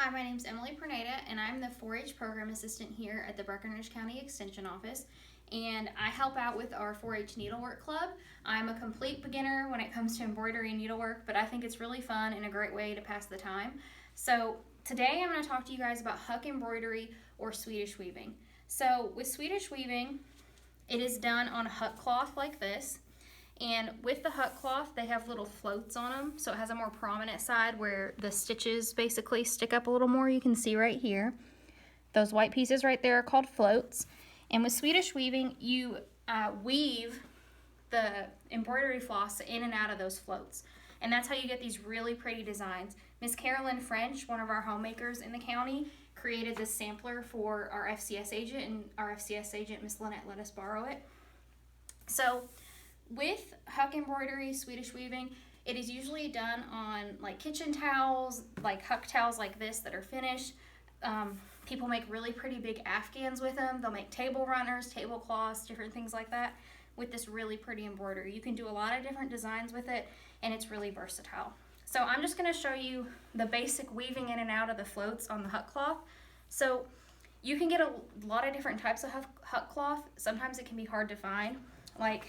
Hi, my name is Emily Perneda, and I'm the 4-H program assistant here at the Breckinridge County Extension Office, and I help out with our 4-H needlework club. I'm a complete beginner when it comes to embroidery and needlework, but I think it's really fun and a great way to pass the time. So today I'm going to talk to you guys about huck embroidery or Swedish weaving. So with Swedish weaving, it is done on huck cloth like this. And with the huck cloth, they have little floats on them, so it has a more prominent side where the stitches basically stick up a little more. You can see right here. Those white pieces right there are called floats. And with Swedish weaving, you weave the embroidery floss in and out of those floats. And that's how you get these really pretty designs. Miss Carolyn French, one of our homemakers in the county, created this sampler for our FCS agent, and our FCS agent, Miss Lynette, let us borrow it. So with huck embroidery, Swedish weaving, it is usually done on like kitchen towels, like huck towels like this that are finished. People make really pretty big afghans with them. They'll make table runners, tablecloths, different things like that with this really pretty embroidery. You can do a lot of different designs with it, and it's really versatile. So I'm just going to show you the basic weaving in and out of the floats on the huck cloth. So you can get a lot of different types of huck cloth. Sometimes it can be hard to find. Like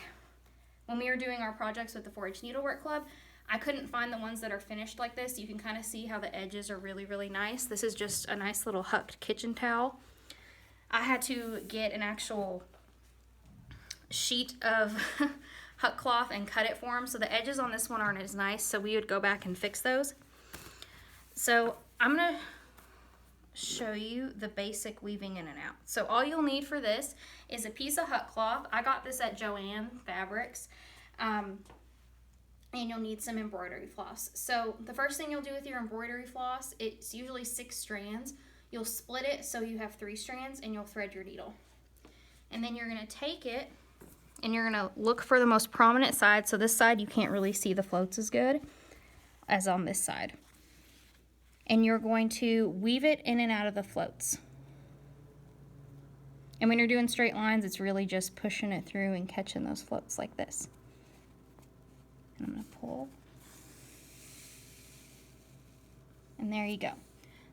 when we were doing our projects with the 4-H Needlework Club, I couldn't find the ones that are finished like this. You can kind of see how the edges are really, really nice. This is just a nice little hucked kitchen towel. I had to get an actual sheet of huck cloth and cut it for them, so the edges on this one aren't as nice, so we would go back and fix those. So I'm going to show you the basic weaving in and out. So all you'll need for this is a piece of huck cloth. I got this at Joann Fabrics, and you'll need some embroidery floss. So the first thing you'll do with your embroidery floss, it's usually 6 strands. You'll split it so you have 3 strands, and you'll thread your needle. And then you're going to take it and you're going to look for the most prominent side. So this side you can't really see the floats as good as on this side. And you're going to weave it in and out of the floats. And when you're doing straight lines, it's really just pushing it through and catching those floats like this. And I'm going to pull. And there you go.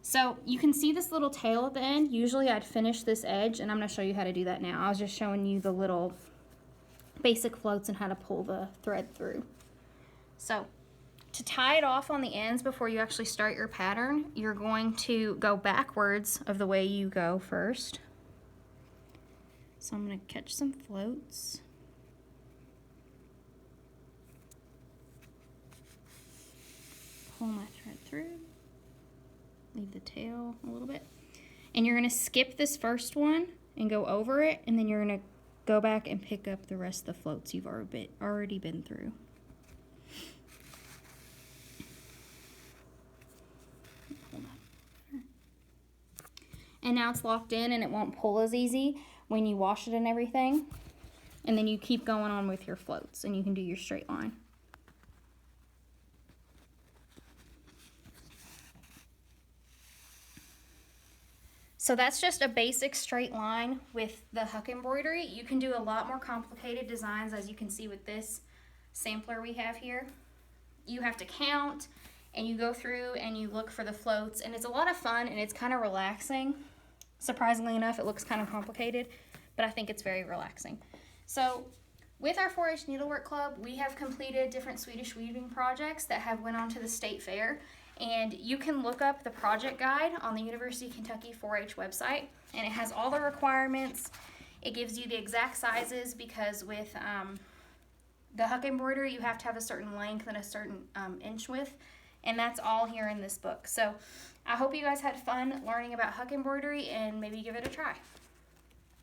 So you can see this little tail at the end. Usually I'd finish this edge, and I'm going to show you how to do that now. I was just showing you the little basic floats and how to pull the thread through. So to tie it off on the ends before you actually start your pattern, you're going to go backwards of the way you go first. So I'm going to catch some floats. Pull my thread through. Leave the tail a little bit. And you're going to skip this first one and go over it, and then you're going to go back and pick up the rest of the floats you've already been through. And now it's locked in and it won't pull as easy when you wash it and everything. And then you keep going on with your floats and you can do your straight line. So that's just a basic straight line with the huck embroidery. You can do a lot more complicated designs, as you can see with this sampler we have here. You have to count and you go through and you look for the floats, and it's a lot of fun and it's kind of relaxing. Surprisingly enough, it looks kind of complicated, but I think it's very relaxing. So with our 4-H Needlework Club, we have completed different Swedish weaving projects that have went on to the state fair. And you can look up the project guide on the University of Kentucky 4-H website, and it has all the requirements. It gives you the exact sizes, because with the huck embroidery, you have to have a certain length and a certain inch width, and that's all here in this book. So I hope you guys had fun learning about huck embroidery, and maybe give it a try.